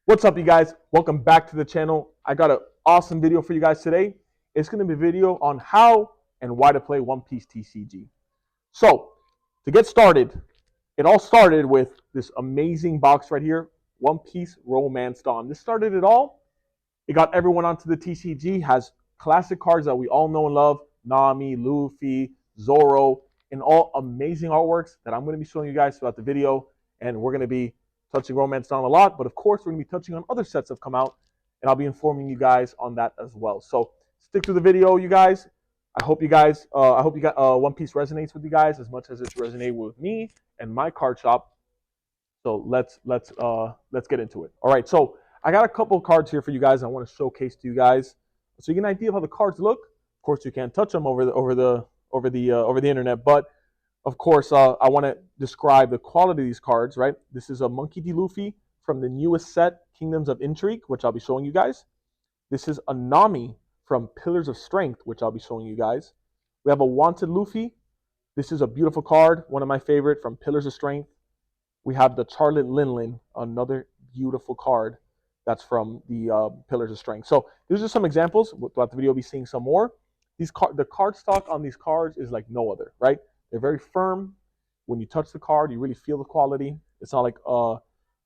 What's up, you guys? Welcome back to the channel. I got an awesome video for you guys today. It's going to be a video on how and why to play One Piece TCG. So, to get started, it all started with this amazing box right here, One Piece Romance Dawn. This started it all. It got everyone onto the TCG, has classic cards that we all know and love, Nami, Luffy, Zoro, and all amazing artworks that I'm going to be showing you guys throughout the video. And we're going to be touching Romance Dawn a lot, but of course we're going to be touching on other sets that have come out, and I'll be informing you guys on that as well. So stick to the video, you guys. I hope you guys, One Piece resonates with you guys as much as it's resonated with me and my card shop. So let's get into it. All right, so I got a couple of cards here for you guys I want to showcase to you guys, so you get an idea of how the cards look. Of course, you can't touch them over the internet, but of course, I want to describe the quality of these cards. Right, this is a Monkey D. Luffy from the newest set, Kingdoms of Intrigue, which I'll be showing you guys. This is a Nami from Pillars of Strength, which I'll be showing you guys. We have a Wanted Luffy. This is a beautiful card, one of my favorite from Pillars of Strength. We have the Charlotte Linlin, another beautiful card that's from the Pillars of Strength. So these are some examples. Throughout the video, we'll be seeing some more. The card stock on these cards is like no other, right? They're very firm. When you touch the card, you really feel the quality. It's not like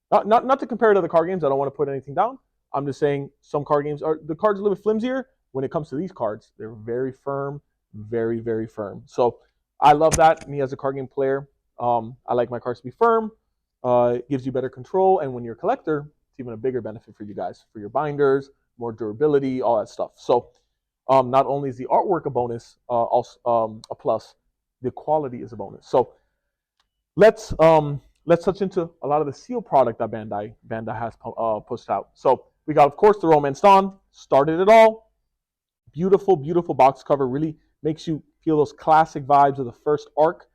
not to compare to other card games. I don't want to put anything down. I'm just saying some card games are the cards are a little bit flimsier. When it comes to these cards, they're very firm, very very firm. So I love that. Me as a card game player, I like my cards to be firm. It gives you better control, and when you're a collector, it's even a bigger benefit for you guys, for your binders, more durability, all that stuff. So not only is the artwork a bonus, also a plus, the quality is a bonus. So let's touch into a lot of the seal product that Bandai has pushed out. So we got, of course, the Romance Dawn, started it all. Beautiful, beautiful box cover, really makes you feel those classic vibes of the first arc.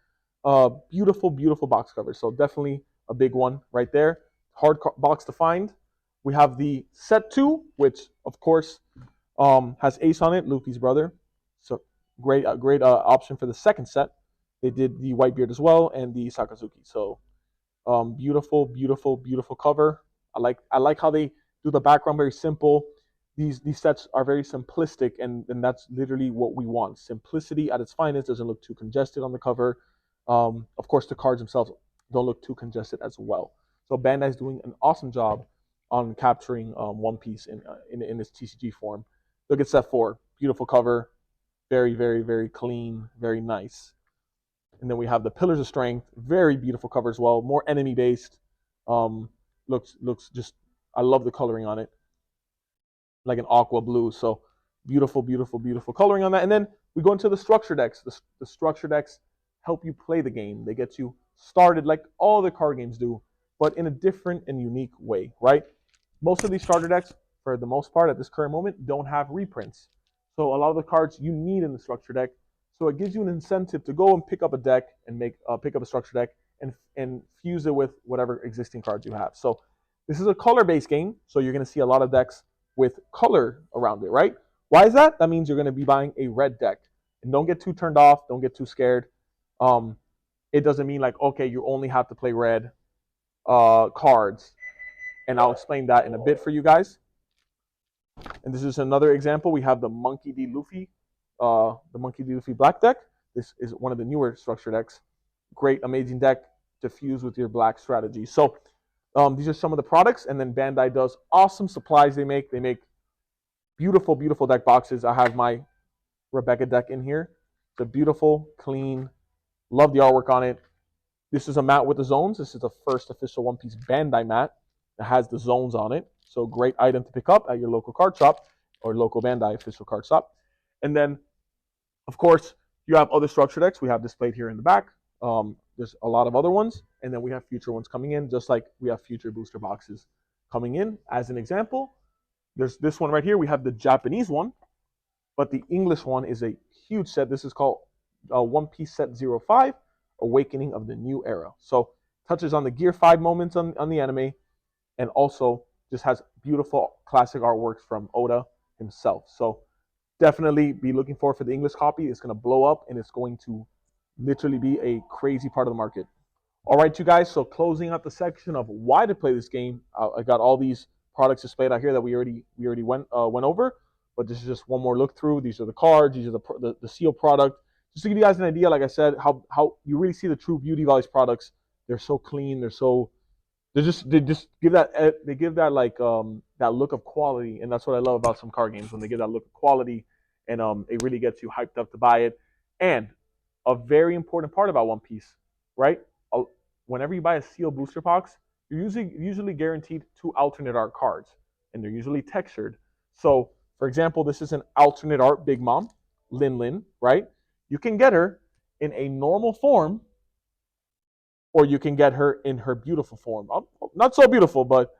Beautiful, beautiful box cover. So definitely a big one right there. Hard box to find. We have the set 2, which of course has Ace on it, Luffy's brother. So great option for the second set. They did the Whitebeard as well and the Sakazuki. So beautiful, beautiful, beautiful cover. I like how they do the background very simple. These sets are very simplistic, and that's literally what we want. Simplicity at its finest. Doesn't look too congested on the cover. Of course, the cards themselves don't look too congested as well. So Bandai is doing an awesome job on capturing One Piece in this TCG form. Look at set 4, beautiful cover, very very very clean, very nice. And then we have the Pillars of Strength, very beautiful cover as well, more enemy based. Looks just, I love the coloring on it, like an aqua blue. So beautiful, beautiful, beautiful coloring on that. And then we go into the structure decks. The structure decks help you play the game. They get you started like all the card games do, but in a different and unique way, right? Most of these starter decks, for the most part at this current moment, don't have reprints. So a lot of the cards you need in the structure deck. So it gives you an incentive to go and pick up a deck and pick up a structure deck and fuse it with whatever existing cards you have. So this is a color-based game, so you're going to see a lot of decks with color around it, right? Why is that? That means you're going to be buying a red deck. And don't get too turned off. Don't get too scared. It doesn't mean like, okay, you only have to play red cards. And I'll explain that in a bit for you guys. And this is another example. We have the Monkey D. Luffy, Black deck. This is one of the newer structure decks. Great, amazing deck to fuse with your black strategy. So these are some of the products, and then Bandai does awesome supplies. They make beautiful, beautiful deck boxes. I have my Rebecca deck in here. It's a beautiful, clean. Love the artwork on it. This is a mat with the zones. This is the first official One Piece Bandai mat that has the zones on it. So great item to pick up at your local card shop or local Bandai official card shop. And then, of course, you have other structure decks. We have displayed here in the back. There's a lot of other ones, and then we have future ones coming in, just like we have future booster boxes coming in. As an example, there's this one right here. We have the Japanese one, but the English one is a huge set. This is called One Piece Set 05, Awakening of the New Era. So touches on the Gear 5 moments on the anime, and also just has beautiful classic artworks from Oda himself. So definitely be looking for the English copy. It's going to blow up, and it's going to literally be a crazy part of the market. All right, you guys, so closing out the section of why to play this game, I got all these products displayed out here that we already went over. But this is just one more look through. These are the cards. These are the seal product. Just to give you guys an idea, like I said, how you really see the true beauty of all these products. They're so clean. They just give that like that look of quality, and that's what I love about some card games when they give that look of quality, and it really gets you hyped up to buy it. And a very important part about One Piece, right? Whenever you buy a sealed booster box, you're usually guaranteed 2 alternate art cards, and they're usually textured. So, for example, this is an alternate art Big Mom, Lin Lin, right? You can get her in a normal form, or you can get her in her beautiful form. Not so beautiful, but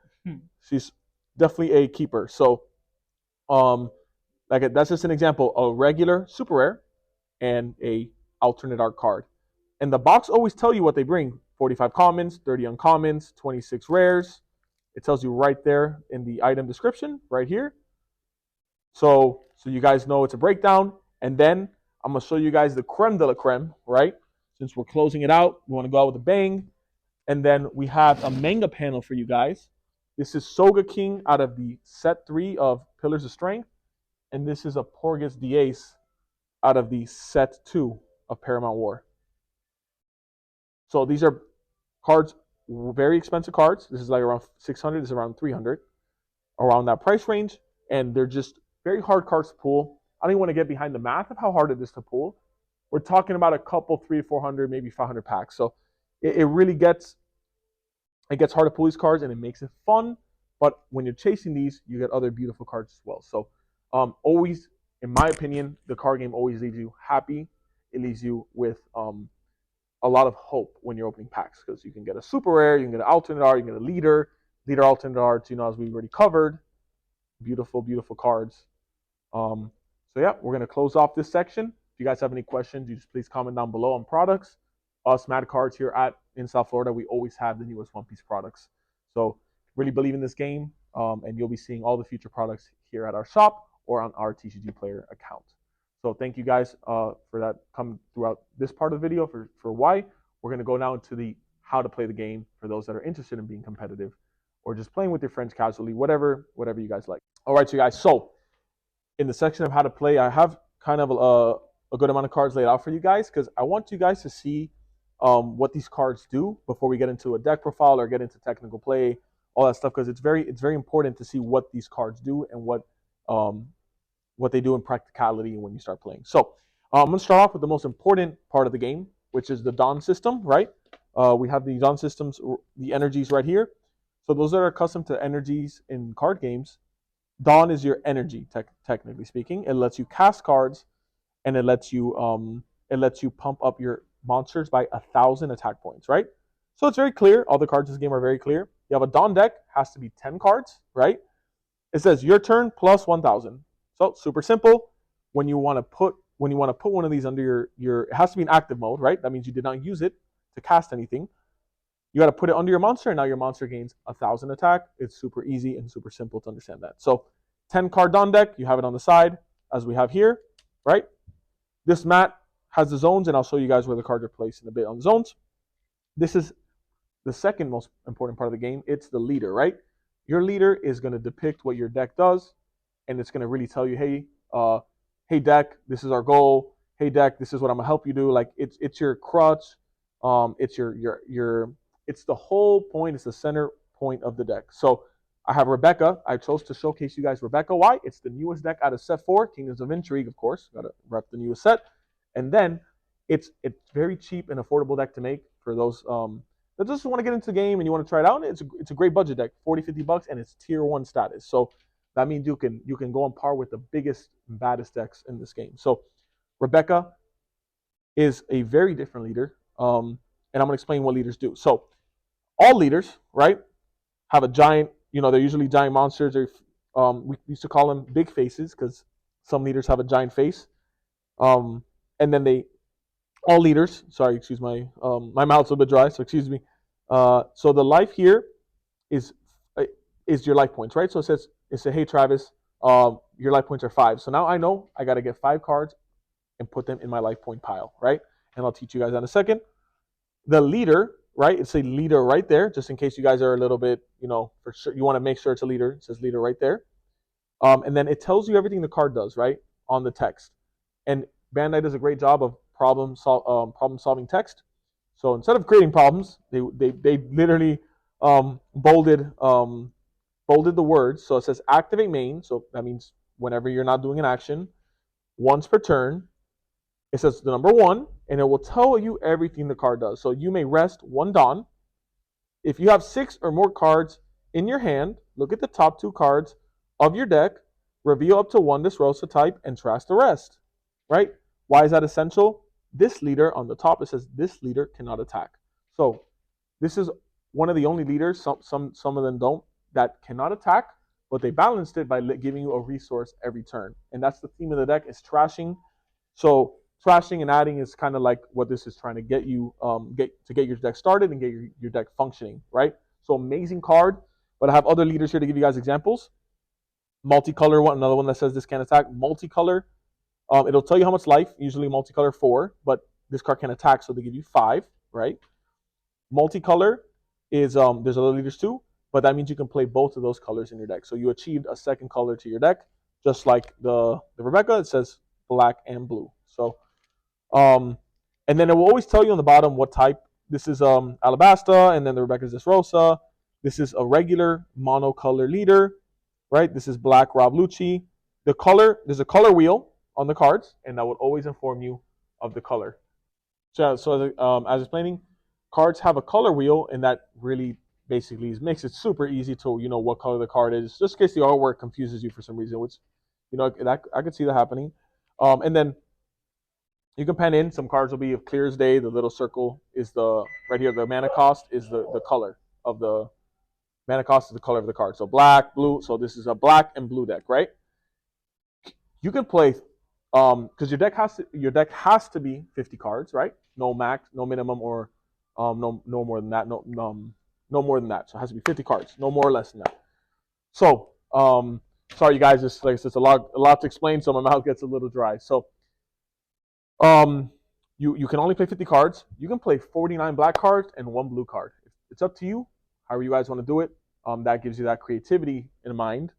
she's definitely a keeper. So, that's just an example: a regular, super rare, and a alternate art card. And the box always tell you what they bring: 45 commons, 30 uncommons, 26 rares. It tells you right there in the item description, right here. So you guys know it's a breakdown. And then I'm gonna show you guys the creme de la creme, right? Since we're closing it out, we want to go out with a bang. And then we have a manga panel for you guys. This is Sogeking out of the set 3 of Pillars of Strength. And this is a Porges Diaz out of the set 2 of Paramount War. So these are cards, very expensive cards. This is like around 600, this is around 300, around that price range. And they're just very hard cards to pull. I don't even want to get behind the math of how hard it is to pull. We're talking about a couple, 300, 400, maybe 500 packs. So it really gets hard to pull these cards, and it makes it fun. But when you're chasing these, you get other beautiful cards as well. So always, in my opinion, the card game always leaves you happy. It leaves you with a lot of hope when you're opening packs, because you can get a super rare, you can get an alternate art, you can get a leader alternate arts, as we already covered. Beautiful, beautiful cards. So yeah, we're gonna close off this section. If you guys have any questions, you just please comment down below on products. Us Mad Cards here in South Florida, we always have the newest One Piece products. So really believe in this game, and you'll be seeing all the future products here at our shop or on our TCG Player account. So thank you guys for that coming throughout this part of the video for why. We're going to go now into the how to play the game for those that are interested in being competitive or just playing with your friends casually, whatever you guys like. All right, so you guys, so in the section of how to play, I have kind of a good amount of cards laid out for you guys, because I want you guys to see what these cards do before we get into a deck profile or get into technical play, all that stuff, because it's very important to see what these cards do and what they do in practicality when you start playing. So I'm going to start off with the most important part of the game, which is the Dawn system, right? We have the Dawn systems, the energies right here. So those that are accustomed to energies in card games, Dawn is your energy, technically speaking. It lets you cast cards, and it lets you pump up your monsters by 1,000 attack points, right? So it's very clear. All the cards in this game are very clear. You have a Dawn deck, has to be 10 cards, right? It says your turn plus 1,000. So super simple. When you want to put one of these under your it has to be in active mode, right? That means you did not use it to cast anything. You got to put it under your monster, and now your monster gains 1,000 attack. It's super easy and super simple to understand that. So 10 card Dawn deck, you have it on the side as we have here, right? This mat has the zones, and I'll show you guys where the cards are placed in a bit on the zones. This is the second most important part of the game. It's the leader, right? Your leader is going to depict what your deck does, and it's going to really tell you, hey deck, this is our goal. Hey deck, this is what I'm gonna help you do. Like it's your crutch. It's it's the whole point. It's the center point of the deck. So I have Rebecca. I chose to showcase you guys Rebecca. Why? It's the newest deck out of set 4, Kingdoms of Intrigue, of course. Gotta rep the newest set. And then it's very cheap and affordable deck to make for those that just want to get into the game and you want to try it out. It's a great budget deck, $40-$50, and it's tier 1 status. So that means you can go on par with the biggest and baddest decks in this game. So Rebecca is a very different leader, and I'm going to explain what leaders do. So all leaders, right, have a giant, they're usually giant monsters. We used to call them big faces because some leaders have a giant face. And then all leaders, sorry, excuse my mouth's a bit dry, so excuse me. So the life here is your life points, right? So it says, hey Travis, your life points are 5. So now I know I got to get 5 cards and put them in my life point pile, right? And I'll teach you guys that in a second. The leader right? It's a leader right there, just in case you guys are a little bit, for sure you want to make sure it's a leader. It says leader right there. And then it tells you everything the card does, right, on the text. And Bandai does a great job of problem solving text. So instead of creating problems, they literally bolded the words. So it says activate main. So that means whenever you're not doing an action, once per turn, it says the number 1, and it will tell you everything the card does. So you may rest 1 Dawn. If you have 6 or more cards in your hand, look at the top 2 cards of your deck, reveal up to 1 Dressrosa type, and trash the rest. Right? Why is that essential? This leader on the top, it says this leader cannot attack. So this is one of the only leaders, some of them don't, that cannot attack, but they balanced it by giving you a resource every turn. And that's the theme of the deck, is trashing. So trashing and adding is kind of like what this is trying to get you, get your deck started and get your deck functioning, right? So amazing card, but I have other leaders here to give you guys examples. Multicolor one, another one that says this can attack. Multicolor, it'll tell you how much life, usually multicolor 4, but this card can attack, so they give you 5, right? Multicolor is, there's other leaders too, but that means you can play both of those colors in your deck. So you achieved a second color to your deck, just like the Rebecca, it says black and blue. So, and then it will always tell you on the bottom what type. This is Alabasta, and then the Rebecca's Dressrosa. This is a regular monocolor leader, right? This is black Rob Lucci. The color, there's a color wheel on the cards, and that will always inform you of the color. So as explaining, cards have a color wheel, and that really basically makes it super easy to what color the card is, just in case the artwork confuses you for some reason, which that I could see that happening. And then you can pen in, some cards will be of clear as day. The little circle is right here, the mana cost is the color of the mana cost is the color of the card. So black, blue. So this is a black and blue deck, right? You can play because your deck has to be 50 cards, right? No max, no minimum, or no more than that. No more than that. So it has to be 50 cards, no more or less than that. So sorry, you guys, it's a lot to explain, so my mouth gets a little dry. So you can only play 50 cards. You can play 49 black cards and 1 blue card. It's up to you, however you guys want to do it. That gives you that creativity in mind.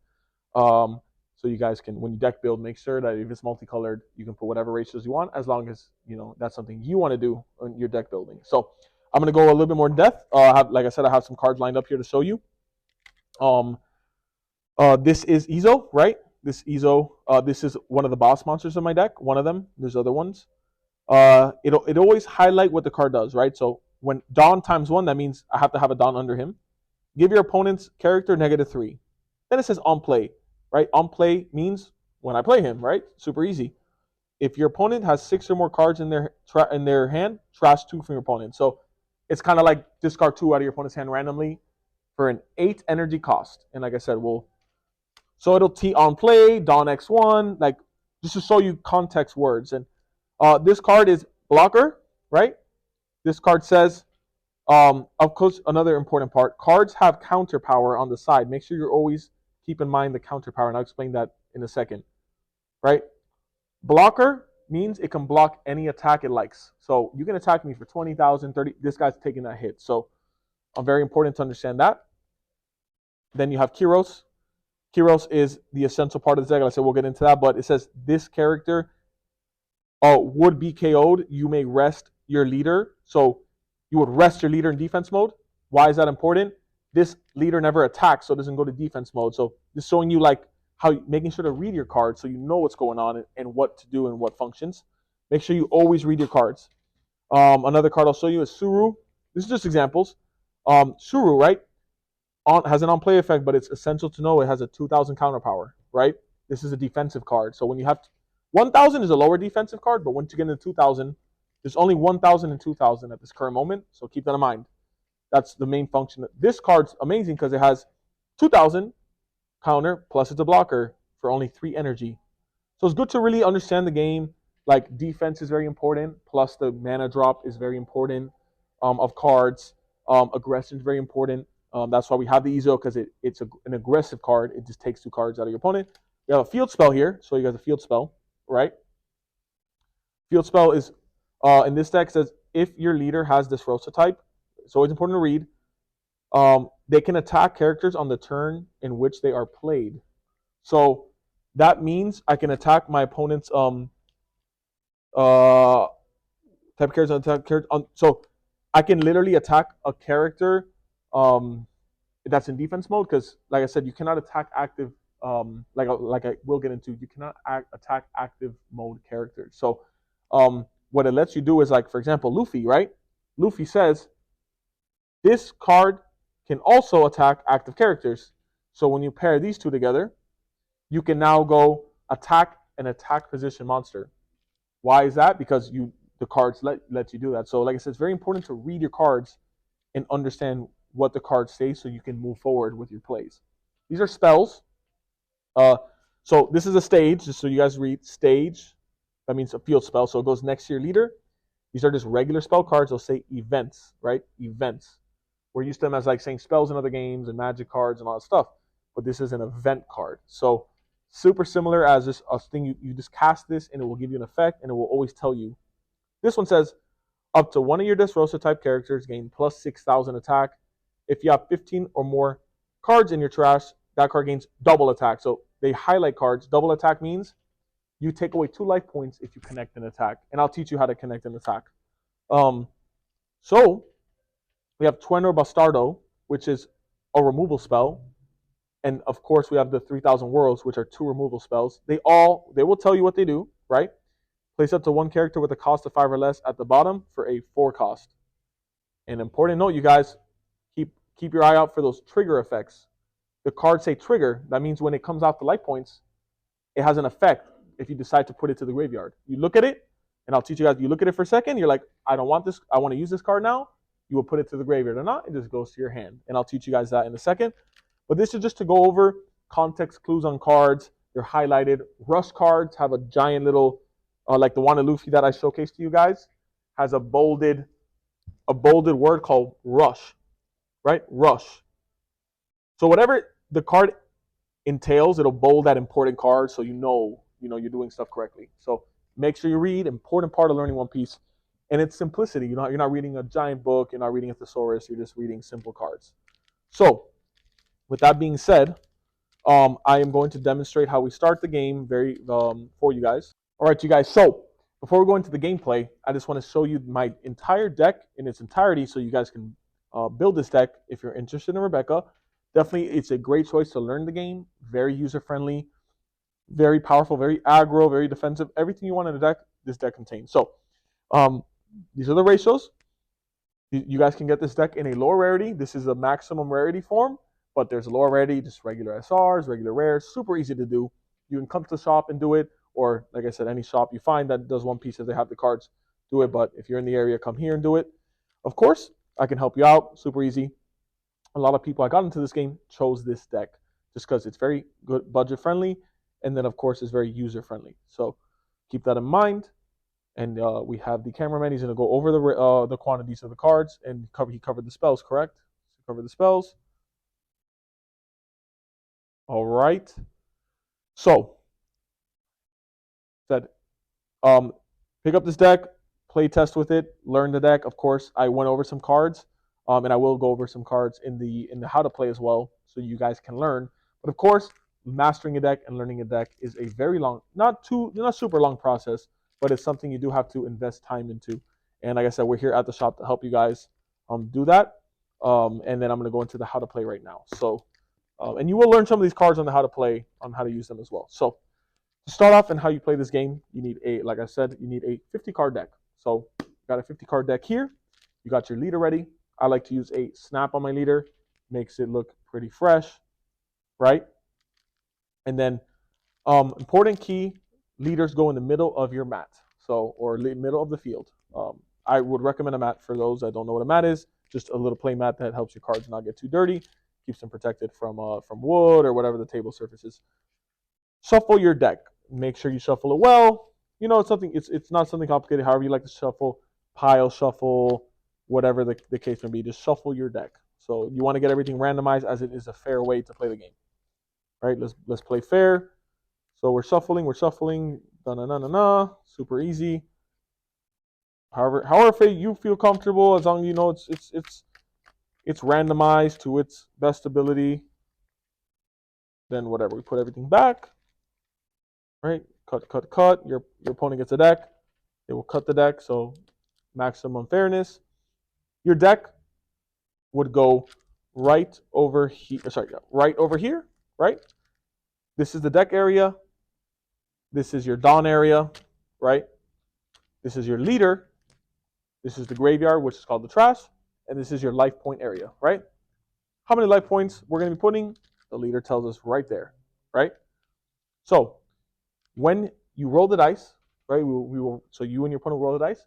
So you guys can, when you deck build, make sure that if it's multicolored, you can put whatever ratios you want, as long as that's something you want to do in your deck building. So I'm going to go a little bit more in depth. Like I said, I have some cards lined up here to show you. This is Izo, right? This Izo, this is one of the boss monsters of my deck. One of them. There's other ones. It always highlight what the card does, right? So when Dawn ×1, that means I have to have a Dawn under him. Give your opponent's character -3. Then it says on play, right? On play means when I play him, right? Super easy. If your opponent has 6 or more cards in their hand, trash 2 from your opponent. So it's kind of like discard 2 out of your opponent's hand randomly for an 8 energy cost. And like I said, so it'll T on play, Dawn X1, like just to show you context words. And this card is blocker, right? This card says, of course, another important part, cards have counter power on the side. Make sure you always keep in mind the counter power, and I'll explain that in a second, right? Blocker means it can block any attack it likes. So you can attack me for 20,000, 30, this guy's taking that hit. So very important to understand that. Then you have Kiros. Kiros is the essential part of the deck. Like I said, we'll get into that, but it says this character would be KO'd. You may rest your leader. So you would rest your leader in defense mode. Why is that important? This leader never attacks, so it doesn't go to defense mode. So this is showing you like how making sure to read your cards so you know what's going on and what to do and what functions. Make sure you always read your cards. Another card I'll show you is Suru. This is just examples. Suru, right? Has an on-play effect, but it's essential to know it has a 2,000 counter power, right? This is a defensive card. So when you have 1,000 is a lower defensive card, but once you get into 2,000, there's only 1,000 and 2,000 at this current moment. So keep that in mind. That's the main function. This card's amazing because it has 2,000 counter plus it's a blocker for only 3 energy. So it's good to really understand the game. Like defense is very important, plus the mana drop is very important of cards. Aggression is very important. That's why we have the Izo, because it's an aggressive card. It just takes 2 cards out of your opponent. We have a field spell here. So you guys a field spell, right? Field spell is in this deck says if your leader has this Dressrosa type, it's always important to read. They can attack characters on the turn in which they are played. So that means I can attack my opponent's uh type of characters on attack character. So I can literally attack a character that's in defense mode because, like I said, you cannot attack active. Like I will get into, you cannot attack active mode characters. So what it lets you do is, like, for example, Luffy, right? Luffy says this card can also attack active characters. So when you pair these two together, you can now go attack an attack position monster. Why is that? Because the cards let you do that. So like I said, it's very important to read your cards and understand what the cards say so you can move forward with your plays. These are spells. So this is a stage, just so you guys read. Stage, that means a field spell, so it goes next to your leader. These are just regular spell cards. They'll say events, right? Events. We're used to them as like saying spells in other games and magic cards and all that stuff, but this is an event card. So super similar as this a thing. You just cast this and it will give you an effect and it will always tell you. This one says up to one of your Dressrosa type characters gain plus 6,000 attack. If you have 15 or more cards in your trash, that card gains double attack. So they highlight cards. Double attack means you take away 2 life points if you connect an attack. And I'll teach you how to connect an attack. So we have Trueno Bastardo, which is a removal spell. And of course, we have the 3,000 Worlds, which are 2 removal spells. They will tell you what they do, right? Place up to 1 character with a cost of 5 or less at the bottom for a 4 cost. An important note, you guys, keep your eye out for those trigger effects. The cards say trigger. That means when it comes out the life points, it has an effect if you decide to put it to the graveyard. You look at it, and I'll teach you guys, you look at it for a second, you're like, I don't want this, I want to use this card now. You will put it to the graveyard or not, it just goes to your hand. And I'll teach you guys that in a second. But this is just to go over context clues on cards. They're highlighted. Rush cards have a giant little, like the one of Luffy that I showcased to you guys, has a bolded word called rush, right? Rush. So whatever the card entails, it'll bold that important card so you know you're doing stuff correctly. So make sure you read. Important part of learning One Piece. And it's simplicity. You're not reading a giant book. You're not reading a thesaurus. You're just reading simple cards. So with that being said, I am going to demonstrate how we start the game for you guys. All right, you guys. So before we go into the gameplay, I just want to show you my entire deck in its entirety so you guys can build this deck if you're interested in Rebecca. Definitely, it's a great choice to learn the game. Very user-friendly, very powerful, very aggro, very defensive. Everything you want in a deck, this deck contains. So these are the ratios. You guys can get this deck in a lower rarity. This is a maximum rarity form, but there's a lower rarity, just regular SRs, regular rares. Super easy to do. You can come to the shop and do it, or like I said, any shop you find that does One Piece if they have the cards, do it. But if you're in the area, come here and do it. Of course, I can help you out. Super easy. A lot of people I got into this game chose this deck just because it's very good, budget friendly, and then of course it's very user friendly. So keep that in mind. And we have the cameraman. He's going to go over the quantities of the cards and he covered the spells, correct? Covered the spells. All right. So said, pick up this deck, play test with it, learn the deck. Of course, I went over some cards. And I will go over some cards in the how to play as well, so you guys can learn. But of course, mastering a deck and learning a deck is a very long, not super long process, but it's something you do have to invest time into. And like I said, we're here at the shop to help you guys do that. And then I'm going to go into the how to play right now. So, and you will learn some of these cards on the how to play, on how to use them as well. So to start off and how you play this game, you need like I said, you need a 50 card deck. So you got a 50 card deck here. You got your leader ready. I like to use a snap on my leader. Makes it look pretty fresh, right? And then important key, leaders go in the middle of your mat, or middle of the field. I would recommend a mat for those that don't know what a mat is. Just a little play mat that helps your cards not get too dirty, keeps them protected from wood or whatever the table surface is. Shuffle your deck. Make sure you shuffle it well. It's not something complicated. However you like to shuffle, pile shuffle, whatever the case may be, just shuffle your deck. So you want to get everything randomized as it is a fair way to play the game. All right, let's play fair. So we're shuffling, super easy. However you feel comfortable, as long as you know it's It's randomized to its best ability. Then whatever, we put everything back, right? Cut, cut, cut. Your opponent gets a deck. They will cut the deck, so maximum fairness. Your deck would go right over here. Sorry, right over here, right? This is the deck area. This is your Dawn area, right? This is your leader. This is the graveyard, which is called the trash. And this is your life point area, right? How many life points we're going to be putting? The leader tells us right there, right? So when you roll the dice, right? We will. So you and your opponent roll the dice.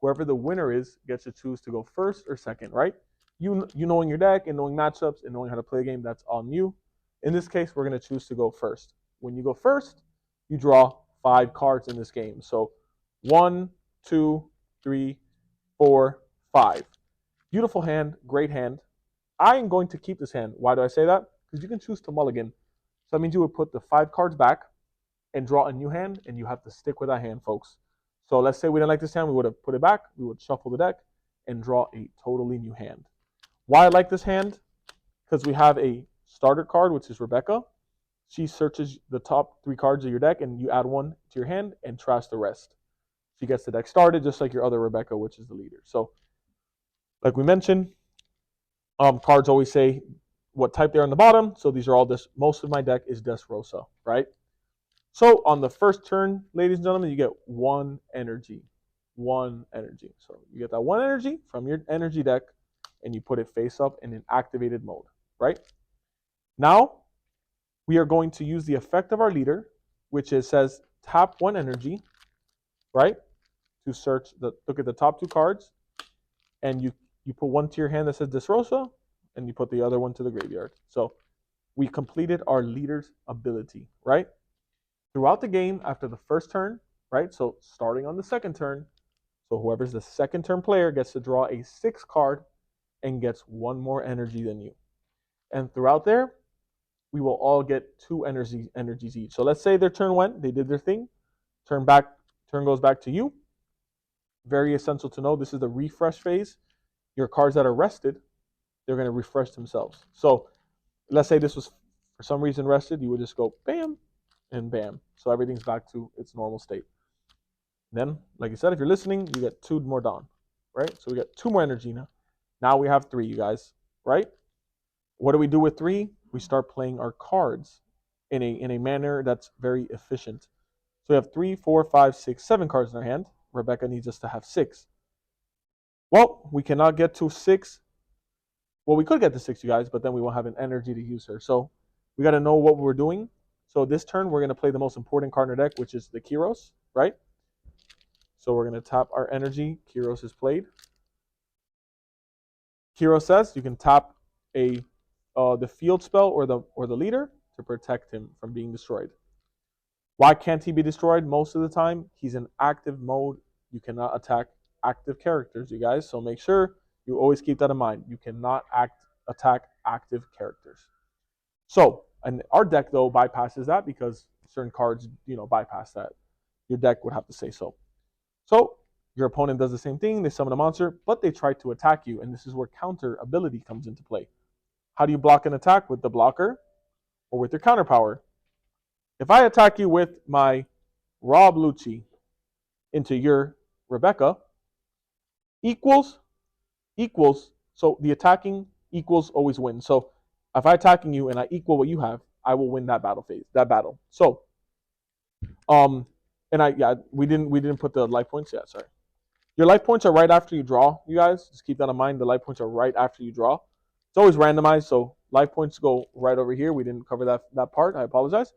Whoever the winner is gets to choose to go first or second, right? You knowing your deck and knowing matchups and knowing how to play a game, that's on you. In this case, we're going to choose to go first. When you go first, you draw 5 cards in this game. So 1, 2, 3, 4, 5. Beautiful hand, great hand. I am going to keep this hand. Why do I say that? Because you can choose to mulligan. So that means you would put the 5 cards back and draw a new hand, and you have to stick with that hand, folks. So let's say we didn't like this hand, we would have put it back, we would shuffle the deck, and draw a totally new hand. Why I like this hand? Because we have a starter card, which is Rebecca. She searches the top 3 cards of your deck, and you add 1 to your hand and trash the rest. She gets the deck started, just like your other Rebecca, which is the leader. So, like we mentioned, cards always say what type they're on the bottom. So these are all this. Most of my deck is Dressrosa, right? So on the first turn, ladies and gentlemen, you get 1 energy. 1 energy. So you get that 1 energy from your energy deck, and you put it face up in an activated mode, right? Now, we are going to use the effect of our leader, which says tap 1 energy, right? To search, look at the top 2 cards, and you put 1 to your hand that says Dressrosa, and you put the other one to the graveyard. So we completed our leader's ability, right? Throughout the game, after the first turn, right? So starting on the second turn, so whoever's the second turn player gets to draw a 6 card and gets 1 more energy than you. And throughout there, we will all get 2 energies each. So let's say their turn went, they did their thing, turn goes back to you. Very essential to know, this is the refresh phase. Your cards that are rested, they're going to refresh themselves. So let's say this was for some reason rested, you would just go bam and bam. So everything's back to its normal state. Then, like I said, if you're listening, you get 2 more Dawn, right? So we got 2 more energy now. Now we have 3, you guys, right? What do we do with 3? We start playing our cards in a manner that's very efficient. So we have 3, 4, 5, 6, 7 cards in our hand. Rebecca needs us to have 6. Well, we cannot get to 6. Well, we could get to 6, you guys, but then we won't have an energy to use her. So we got to know what we're doing. So this turn, we're going to play the most important card in our deck, which is the Kairos, right? So we're going to tap our energy. Kairos is played. Kairos says you can tap the field spell or the leader to protect him from being destroyed. Why can't he be destroyed most of the time? He's in active mode. You cannot attack active characters, you guys. So make sure you always keep that in mind. You cannot attack active characters. So, and our deck though bypasses that because certain cards, bypass that. Your deck would have to say so. So your opponent does the same thing. They summon a monster, but they try to attack you, and this is where counter ability comes into play. How do you block an attack? With the blocker or with your counter power? If I attack you with my Rob Lucci into your Rebecca, equals, so the attacking equals always wins. So if I'm attacking you and I equal what you have, I will win that battle. So, we didn't put the life points yet. Sorry, your life points are right after you draw. You guys just keep that in mind. The life points are right after you draw. It's always randomized, so life points go right over here. We didn't cover that part. I apologize,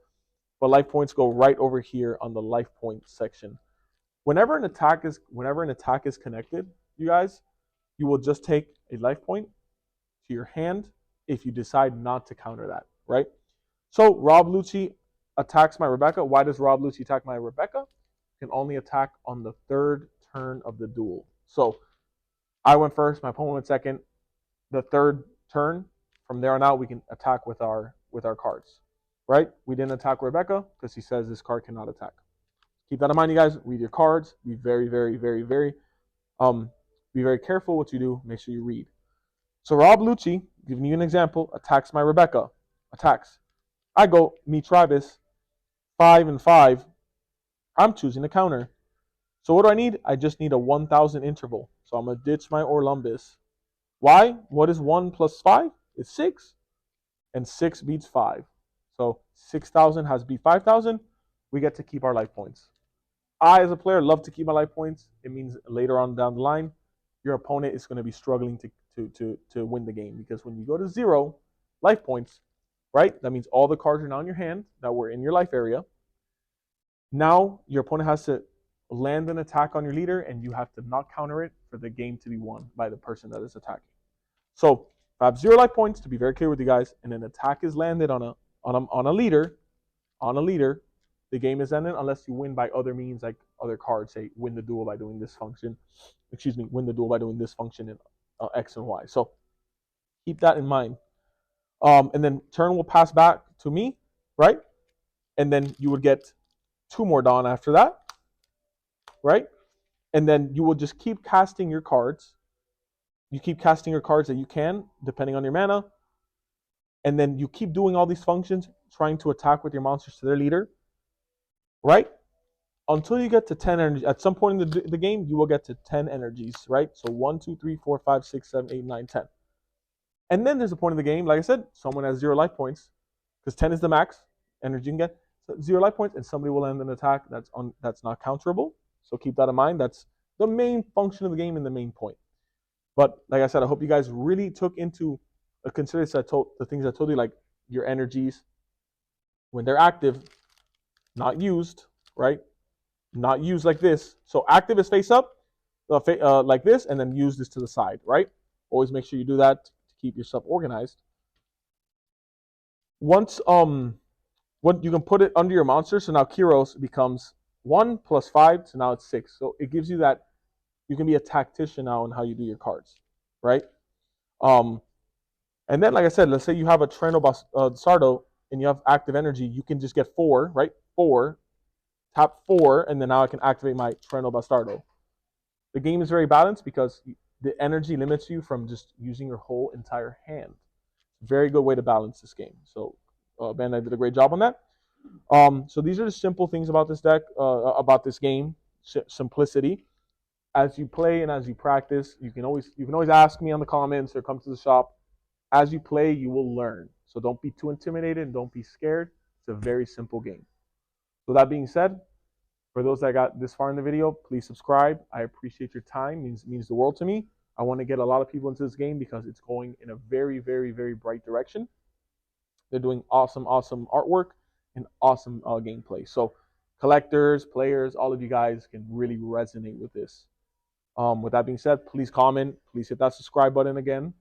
but life points go right over here on the life point section. Whenever an attack is connected, you guys, you will just take a life point to your hand if you decide not to counter that, right? So Rob Lucci attacks my Rebecca. Why does Rob Lucci attack my Rebecca? Can only attack on the 3rd turn of the duel. So I went first, my opponent went second. The 3rd turn, from there on out, we can attack with our cards, right? We didn't attack Rebecca because he says this card cannot attack. Keep that in mind, you guys. Read your cards. Be very, very, very, very, be very careful what you do. Make sure you read. So Rob Lucci, giving you an example, attacks my Rebecca. Attacks. I go, me Travis, 5 and 5. I'm choosing a counter. So what do I need? I just need a 1,000 interval. So I'm going to ditch my Orlumbus. Why? What is 1 plus 5? It's 6. And 6 beats 5. So 6,000 has beat 5,000. We get to keep our life points. I, as a player, love to keep my life points. It means later on down the line, your opponent is going to be struggling to win the game. Because when you go to 0 life points, right, that means all the cards are now in your hand that were in your life area. Now your opponent has to land an attack on your leader, and you have to not counter it for the game to be won by the person that is attacking. So if I have 0 life points, to be very clear with you guys, and an attack is landed on a leader, the game is ended unless you win by other means, like other cards, say win the duel by doing this function. Win the duel by doing this function in X and Y. So keep that in mind. And then turn will pass back to me, right? And then you would get 2 more Dawn after that, right? And then you will just keep casting your cards. You keep casting your cards that you can, depending on your mana. And then you keep doing all these functions, trying to attack with your monsters to their leader, right? Until you get to 10 energy. At some point in the game, you will get to 10 energies, right? So 1, 2, 3, 4, 5, 6, 7, 8, 9, 10. And then there's a point in the game, like I said, someone has 0 life points, because 10 is the max energy you can get. So 0 life points, and somebody will end an attack that's not counterable. So keep that in mind. That's the main function of the game and the main point. But like I said, I hope you guys really took into consideration the things I told you, like your energies, when they're active, not used, right? Not used like this. So active is face up, like this, and then use this to the side, right? Always make sure you do that to keep yourself organized. Once what you can put it under your monster, so now Kiros becomes 1 plus 5, so now it's 6. So it gives you that you can be a tactician now in how you do your cards, right? And then, like I said, let's say you have a Treno Bastardo and you have active energy, you can just get 4, right? 4, tap 4, and then now I can activate my Treno Bastardo. The game is very balanced because the energy limits you from just using your whole entire hand. Very good way to balance this game. So Bandai did a great job on that. So these are the simple things about this deck, about this game. Simplicity. As you play and as you practice, you can always ask me on the comments or come to the shop. As you play, you will learn. So don't be too intimidated and don't be scared. It's a very simple game. So that being said, for those that got this far in the video, please subscribe. I appreciate your time. It means the world to me. I want to get a lot of people into this game because it's going in a very, very, very bright direction. They're doing awesome artwork and awesome gameplay. So collectors, players, all of you guys can really resonate with this. With that being said, please comment. Please hit that subscribe button again,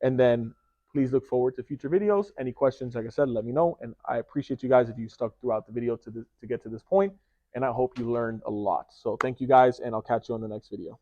and then please look forward to future videos. Any questions, like I said, let me know. And I appreciate you guys if you stuck throughout the video to get to this point. And I hope you learned a lot. So thank you guys, and I'll catch you on the next video.